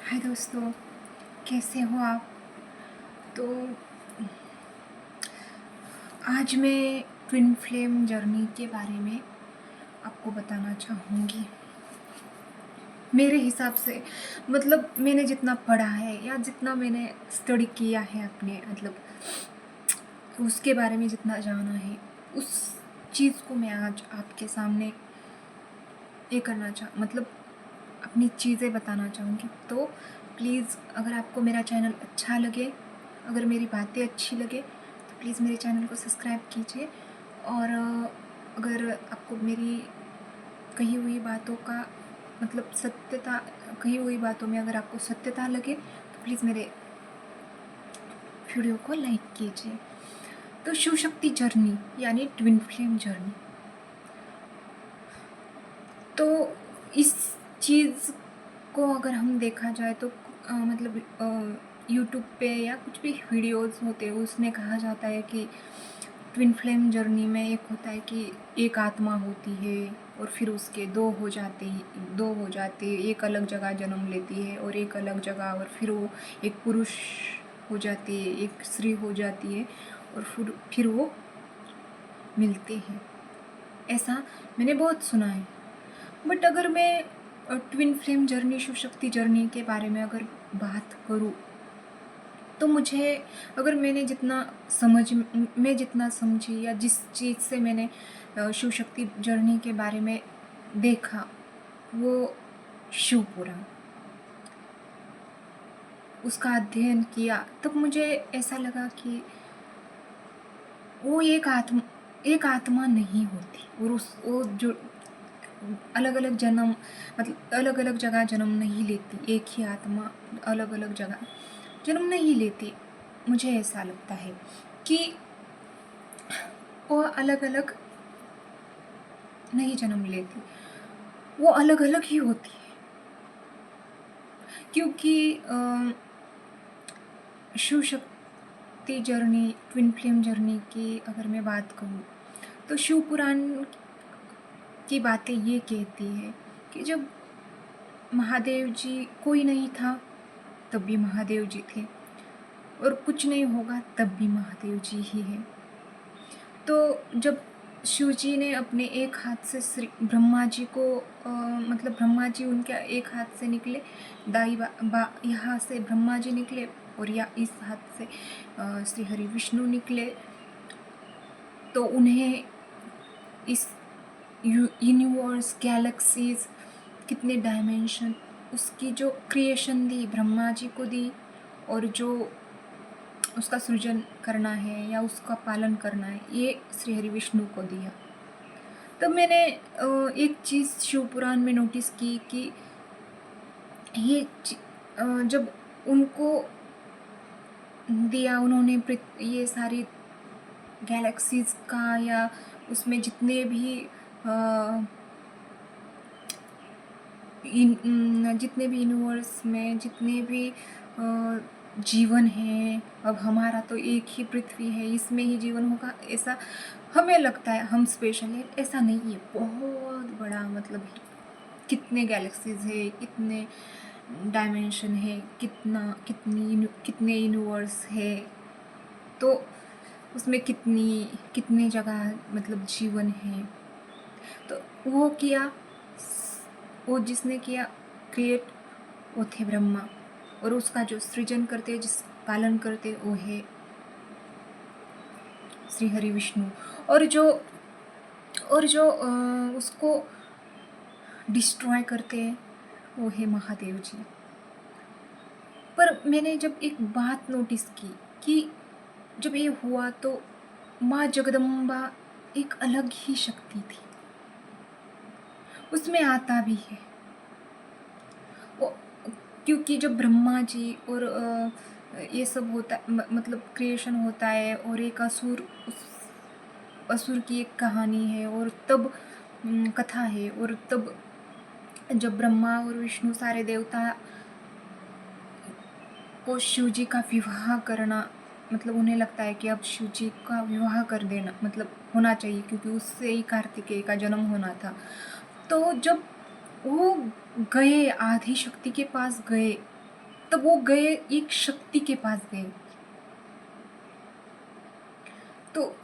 हाय दोस्तों, कैसे हो आप। तो आज मैं ट्विन फ्लेम जर्नी के बारे में आपको बताना चाहूँगी। मेरे हिसाब से मैंने जितना पढ़ा है या जितना मैंने स्टडी किया है अपने उसके बारे में जितना जाना है, उस चीज़ को मैं आज आपके सामने ये करना अपनी चीज़ें बताना चाहूँगी। तो प्लीज़, अगर आपको मेरा चैनल अच्छा लगे, अगर मेरी बातें अच्छी लगे, तो प्लीज़ मेरे चैनल को सब्सक्राइब कीजिए। और अगर आपको मेरी कही हुई बातों का सत्यता, कही हुई बातों में अगर आपको सत्यता लगे, तो प्लीज़ मेरे वीडियो को लाइक कीजिए। तो शिव शक्ति जर्नी यानी ट्विन फ्लेम जर्नी, तो इस चीज़ को अगर हम देखा जाए तो यूट्यूब पे या कुछ भी वीडियोस होते हैं उसमें कहा जाता है कि ट्विन फ्लेम जर्नी में एक होता है कि एक आत्मा होती है और फिर उसके दो हो जाते, एक अलग जगह जन्म लेती है और एक अलग जगह, और फिर वो एक पुरुष हो जाती है, एक स्त्री हो जाती है, और फिर वो मिलते हैं। ऐसा मैंने बहुत सुना है। बट अगर मैं twin flame journey, Shiv Shakti journey के बारे में अगर बात करूँ, तो मुझे, अगर मैं जितना समझी या जिस चीज़ से मैंने शिव शक्ति जर्नी के बारे में देखा, वो शिव पुराण, उसका अध्ययन किया, तब मुझे ऐसा लगा कि वो एक आत्मा नहीं होती, और वो जो अलग अलग जन्म, अलग अलग जगह जन्म नहीं लेती, एक ही आत्मा अलग अलग जगह जन्म नहीं लेती। मुझे ऐसा लगता है कि वो अलग अलग नहीं जन्म लेती, वो अलग अलग ही होती है। क्योंकि Shiv Shakti journey, twin flame journey की अगर मैं बात कहूँ, तो शिव पुराण की बातें ये कहती है कि जब महादेव जी कोई नहीं था तब भी महादेव जी थे, और कुछ नहीं होगा तब भी महादेव जी ही है। तो जब शिव जी ने अपने एक हाथ से श्री ब्रह्मा जी को ब्रह्मा जी उनके एक हाथ से निकले, यहाँ से ब्रह्मा जी निकले, और या इस हाथ से श्री हरि विष्णु निकले, तो उन्हें इस यूनिवर्स, गैलेक्सीज, कितने डायमेंशन, उसकी जो क्रिएशन दी ब्रह्मा जी को दी, और जो उसका सृजन करना है या उसका पालन करना है, ये श्री हरि विष्णु को दिया। तब मैंने एक चीज़ शिव पुराण में नोटिस की कि जब उनको दिया, उन्होंने ये सारी गैलेक्सीज का, या उसमें जितने भी जितने भी यूनिवर्स में जितने भी जीवन है, अब हमारा तो एक ही पृथ्वी है, इसमें ही जीवन होगा ऐसा हमें लगता है, हम स्पेशल है, ऐसा नहीं है। बहुत बड़ा कितने गैलेक्सीज है, कितने डायमेंशन है, कितने यूनिवर्स है, तो उसमें कितने जगह जीवन है। तो वो जिसने किया क्रिएट, वो थे ब्रह्मा, और उसका जो सृजन करते, जिस पालन करते, वो है श्री हरि विष्णु, और जो उसको डिस्ट्रॉय करते हैं, वो है महादेव जी। पर मैंने जब एक बात नोटिस की कि जब ये हुआ तो माँ जगदम्बा एक अलग ही शक्ति थी, उसमें आता भी है वो, क्योंकि जब ब्रह्मा जी और ये सब होता, क्रिएशन होता है, और एक असुर की एक कहानी है, और तब कथा है, और तब जब ब्रह्मा और विष्णु सारे देवता को शिव जी का विवाह करना, उन्हें लगता है कि अब शिव जी का विवाह कर देना होना चाहिए, क्योंकि उससे ही कार्तिकेय का जन्म होना था। तो जब वो गए, आदि शक्ति के पास गए, तब वो गए, एक शक्ति के पास गए। तो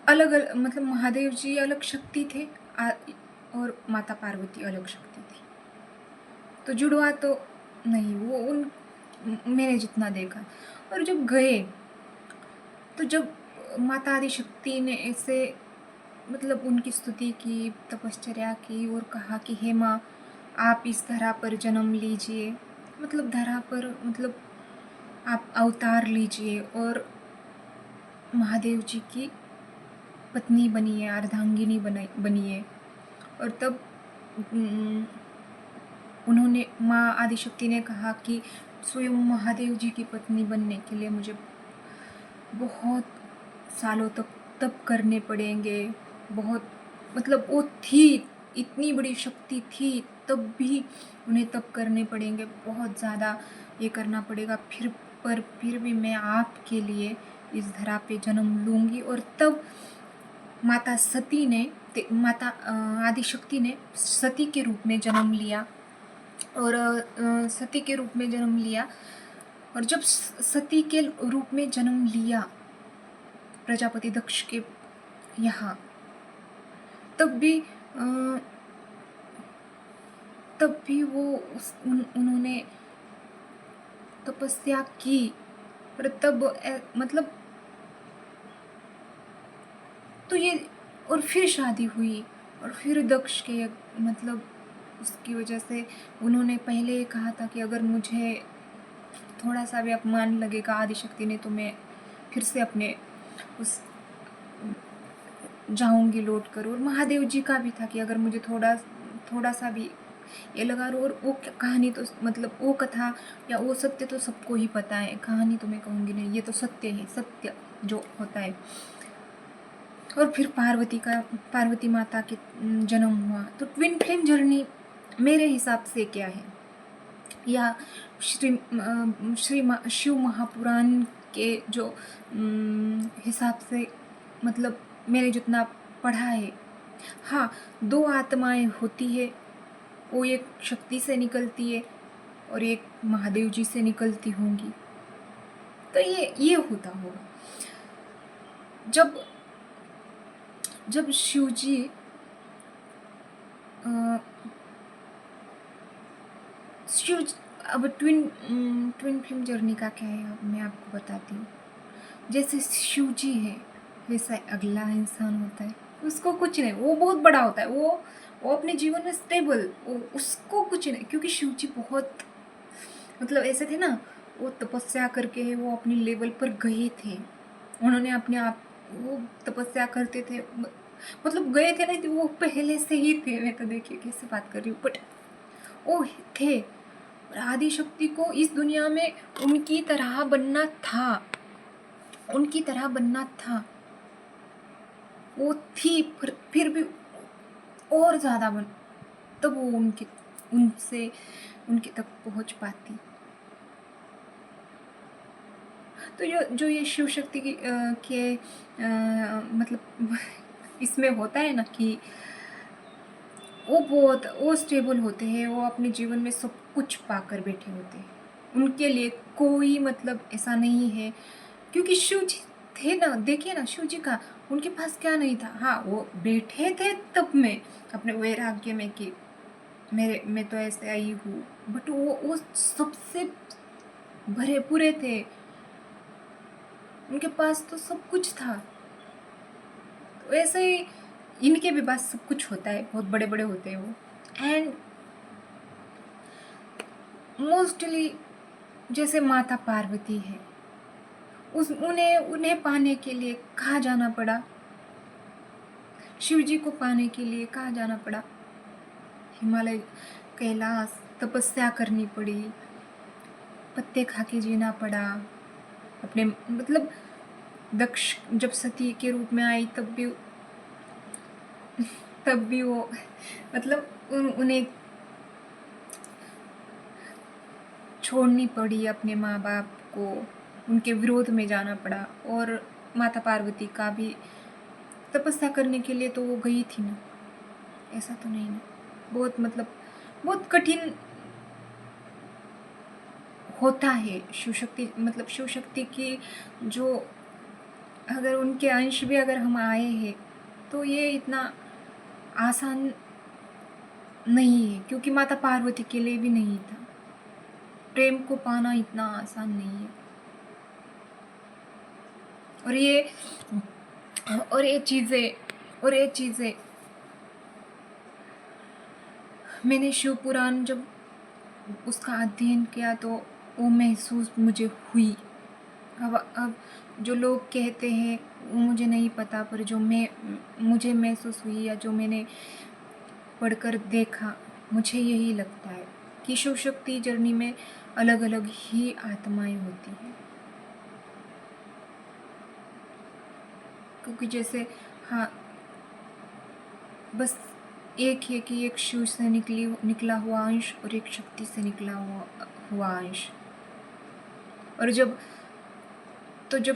अलग अलग, मतलब महादेव जी अलग शक्ति थे, और माता पार्वती अलग शक्ति थी। तो जुड़वा तो नहीं, वो उन मैंने जितना देखा। और जब गए, तो जब माता आदि शक्ति ने ऐसे मतलब उनकी स्तुति की, तपश्चर्या की, और कहा कि हे माँ, आप इस धरा पर जन्म लीजिए, मतलब धरा पर मतलब आप अवतार लीजिए और महादेव जी की पत्नी बनिए, अर्धांगिनी बनिए। और तब उन्होंने, माँ आदिशक्ति ने कहा कि स्वयं महादेव जी की पत्नी बनने के लिए मुझे बहुत सालों तक तप करने पड़ेंगे। बहुत मतलब वो थी, इतनी बड़ी शक्ति थी, तब भी उन्हें तप करने पड़ेंगे, बहुत ज़्यादा ये करना पड़ेगा, फिर भी मैं आपके लिए इस धरा पे जन्म लूँगी। और तब माता सती ने, माता आदिशक्ति ने सती के रूप में जन्म लिया, और सती के रूप में जन्म लिया। और जब सती के रूप में जन्म लिया प्रजापति दक्ष के यहाँ, तब भी वो उन्होंने तपस्या की। और तब मतलब तो ये, और फिर शादी हुई, और फिर दक्ष के मतलब उसकी वजह से उन्होंने पहले कहा था कि अगर मुझे थोड़ा सा भी अपमान लगेगा आदिशक्ति ने, तो मैं फिर से अपने उस जाऊंगी लौट कर। और महादेव जी का भी था कि अगर मुझे थोड़ा सा भी ये लगा। और वो कहानी तो मतलब वो कथा या वो सत्य तो सबको ही पता है, कहानी तो मैं कहूँगी नहीं, ये तो सत्य है, सत्य जो होता है। और फिर पार्वती माता के जन्म हुआ। तो ट्विन फ्लेम जर्नी मेरे हिसाब से क्या है, या शिव महापुराण के जो हिसाब से, मतलब मैंने जितना पढ़ा है, हाँ, दो आत्माएं होती है, वो एक शक्ति से निकलती है और एक महादेव जी से निकलती होंगी। तो ये होता होगा। जब शिव जी अब ट्विन फ्लेम जर्नी का क्या है, मैं आपको बताती हूँ। जैसे शिव जी है, वैसा अगला इंसान होता है, उसको कुछ नहीं, वो बहुत बड़ा होता है, वो अपने जीवन में स्टेबल, उसको कुछ नहीं, क्योंकि शिव जी बहुत मतलब ऐसे थे ना, वो तपस्या करके वो अपनी लेवल पर गए थे। उन्होंने अपने आप, वो तपस्या करते थे, मतलब गए थे नहीं, वो पहले से ही थे। मैं तो देखिए कैसे बात कर रही हूँ, बट वो थे। आदिशक्ति को इस दुनिया में उनकी तरह बनना था, उनकी तरह बनना था। वो थी, फिर भी और ज़्यादा बन, तब वो उनके तक पहुंच पाती। तो जो ये शिव शक्ति के मतलब इसमें होता है ना कि वो स्टेबल होते हैं, वो अपने जीवन में सब कुछ पाकर बैठे होते हैं। उनके लिए कोई मतलब ऐसा नहीं है, क्योंकि शिव जी थे ना, देखिए ना शिव जी का, उनके पास क्या नहीं था। हाँ, वो बैठे थे तब में अपने वैराग्य में कि मैं तो ऐसे आई हूँ, बट वो सबसे भरे पूरे थे, उनके पास तो सब कुछ था। तो ऐसे ही इनके भी पास सब कुछ होता है, बहुत बड़े बड़े होते हैं वो। एंड मोस्टली जैसे माता पार्वती है, उन्हें पाने के लिए कहाँ जाना पड़ा, शिव जी को पाने के लिए कहाँ जाना पड़ा, हिमालय, कैलाश, तपस्या करनी पड़ी, पत्ते खा के जीना पड़ा अपने, मतलब दक्ष जब सती के रूप में आई तब भी वो मतलब उन्हें छोड़नी पड़ी अपने माँ बाप को, उनके विरोध में जाना पड़ा। और माता पार्वती का भी तपस्या करने के लिए तो वो गई थी ना, ऐसा तो नहीं ना, बहुत मतलब बहुत कठिन होता है शिव शक्ति, मतलब शिव शक्ति की जो अगर उनके अंश भी अगर हम आए हैं तो ये इतना आसान नहीं है, क्योंकि माता पार्वती के लिए भी नहीं था। प्रेम को पाना इतना आसान नहीं है। और ये चीज़ें मैंने शिव पुराण जब उसका अध्ययन किया तो वो महसूस मुझे हुई। अब जो लोग कहते हैं वो मुझे नहीं पता, पर जो मुझे महसूस हुई या जो मैंने पढ़कर देखा, मुझे यही लगता है कि शिव शक्ति जर्नी में अलग अलग ही आत्माएं होती हैं। क्योंकि जैसे हाँ, बस एक है कि एक शिव से निकला हुआ अंश और एक शक्ति से निकला हुआ अंश। और जब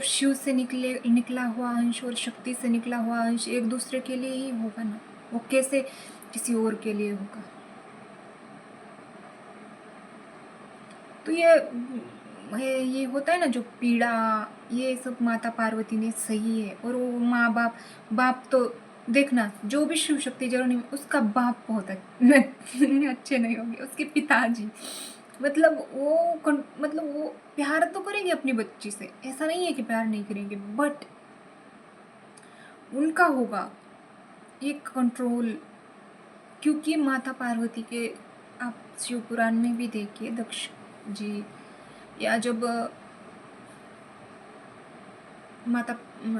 शिव से निकला हुआ अंश और शक्ति से निकला हुआ अंश एक दूसरे के लिए ही होगा ना, वो कैसे किसी और के लिए होगा। तो ये होता है ना जो पीड़ा, ये सब माता पार्वती ने सही है। और वो माँ बाप तो देखना, जो भी शिव शक्ति जरूर उसका बाप बहुत अच्छे नहीं होंगे, उसके पिताजी मतलब वो प्यार तो करेंगे अपनी बच्ची से, ऐसा नहीं है कि प्यार नहीं करेंगे, बट उनका होगा एक कंट्रोल। क्योंकि माता पार्वती के आप शिव पुराण में भी देखिए, दक्ष जी या जब माता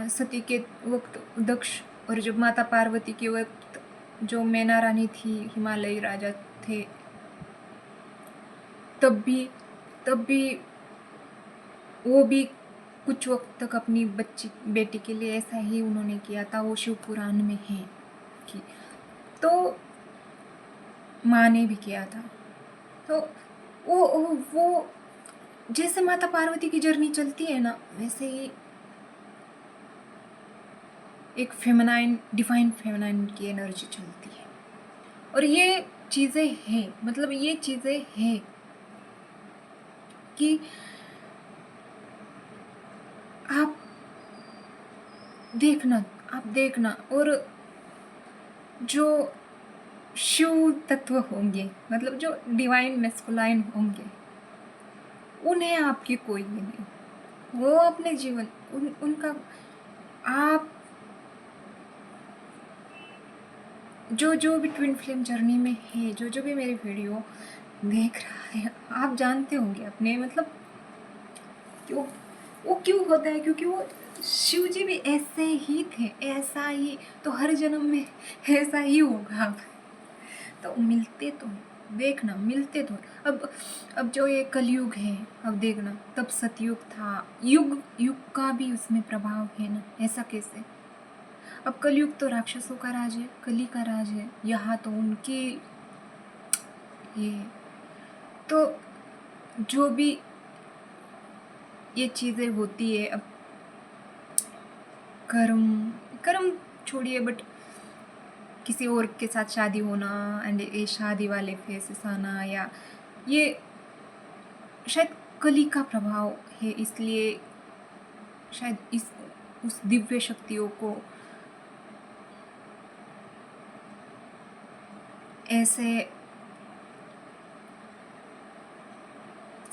सती के वक्त दक्ष, और जब माता पार्वती के वक्त जो मैना रानी थी, हिमालयी राजा थे, तब भी वो भी कुछ वक्त तक अपनी बेटी के लिए ऐसा ही उन्होंने किया था। वो शिव पुराण में है कि तो माँ ने भी किया था। तो वो जैसे माता पार्वती की जर्नी चलती है ना, वैसे ही एक डिवाइन फेमिनाइन की एनर्जी चलती है। और ये चीज़ें हैं, मतलब ये चीज़ें हैं कि आप देखना और जो शिव तत्व होंगे, मतलब जो डिवाइन मैस्कुलाइन होंगे, उन्हें आपकी कोई भी नहीं, वो अपने जीवन उनका आप जो भी ट्विन फ्लेम जर्नी में है, जो भी मेरी वीडियो देख रहा है, आप जानते होंगे अपने, मतलब वो क्यों होता है, क्योंकि वो शिव जी भी ऐसे ही थे, ऐसा ही, तो हर जन्म में ऐसा ही होगा। तो मिलते तो अब जो ये कलयुग है, अब देखना, तब सतयुग था, युग का भी उसमें प्रभाव है ना, ऐसा कैसे। अब कलयुग तो राक्षसों का राज है, कली का राज है, यहाँ तो उनकी ये, तो जो भी ये चीज़ें होती है, अब कर्म छोड़िए, बट किसी और के साथ शादी होना एंड ये शादी वाले फेसेस आना, या ये शायद कली का प्रभाव है, इसलिए शायद उस दिव्य शक्तियों को ऐसे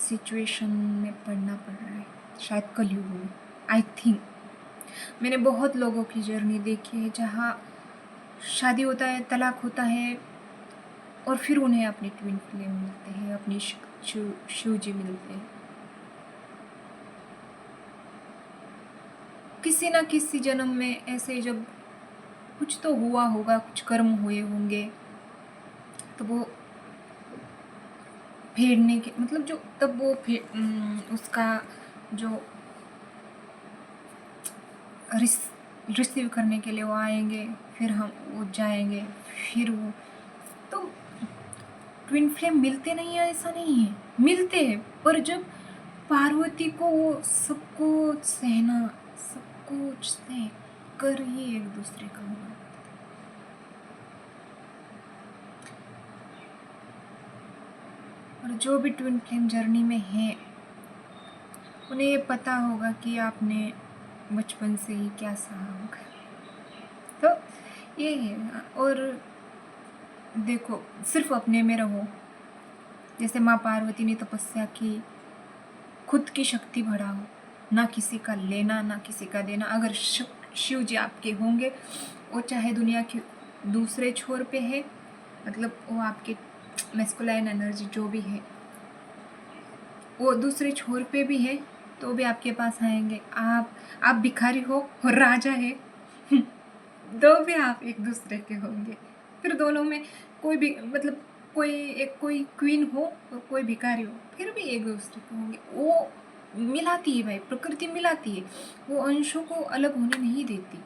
सिचुएशन में पड़ना पड़ रहा है, शायद कलयुग में। आई थिंक मैंने बहुत लोगों की जर्नी देखी है जहाँ शादी होता है, तलाक होता है, और फिर उन्हें अपने ट्विन फ्लेम मिलते हैं, अपनी शिव जी मिलते हैं। किसी ना किसी जन्म में ऐसे जब कुछ तो हुआ होगा, कुछ कर्म हुए होंगे, तो वो फेरने के मतलब जो तब वो उसका जो रिसीव करने के लिए वो आएंगे, फिर हम वो जाएंगे, फिर वो तो ट्विन फ्लेम मिलते नहीं है ऐसा नहीं है, मिलते हैं, पर जब पार्वती को वो सब कुछ सह कर ही एक दूसरे का हुआ। और जो भी ट्विन फ्लेम जर्नी में है, उन्हें ये पता होगा कि आपने बचपन से ही क्या सहा होगा। तो ये है। और देखो, सिर्फ अपने में रहो। जैसे माँ पार्वती ने तपस्या की, खुद की शक्ति बढ़ाओ, ना किसी का लेना ना किसी का देना। अगर शिव जी आपके होंगे, वो चाहे दुनिया के दूसरे छोर पे है, मतलब वो आपके मैस्कुलाइन एनर्जी जो भी है वो दूसरे छोर पे भी है, तो भी आपके पास आएंगे। आप भिखारी हो और राजा है दो भी आप एक दूसरे के होंगे। फिर दोनों में कोई भी, मतलब कोई क्वीन हो और कोई भिखारी हो, फिर भी एक दूसरे के होंगे। वो मिलाती है भाई, प्रकृति मिलाती है, वो अंशों को अलग होने नहीं देती।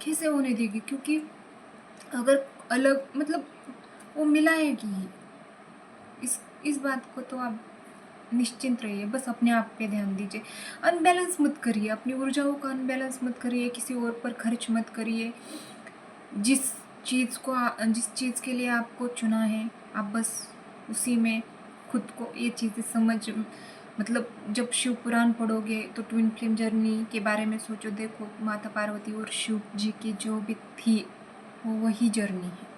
कैसे होने देगी? क्योंकि अगर अलग, मतलब वो मिलाएगी ही। इस बात को तो आप निश्चिंत रहिए, बस अपने आप पे ध्यान दीजिए। अनबैलेंस मत करिए, अपनी ऊर्जाओं का अनबैलेंस मत करिए, किसी और पर खर्च मत करिए। जिस जिस चीज़ के लिए आपको चुना है, आप बस उसी में खुद को ये चीज़ें समझ, मतलब जब शिव पुराण पढ़ोगे तो ट्विन फ्लेम जर्नी के बारे में सोचो। देखो, माता पार्वती और शिव जी की जो भी थी वो वही जर्नी है।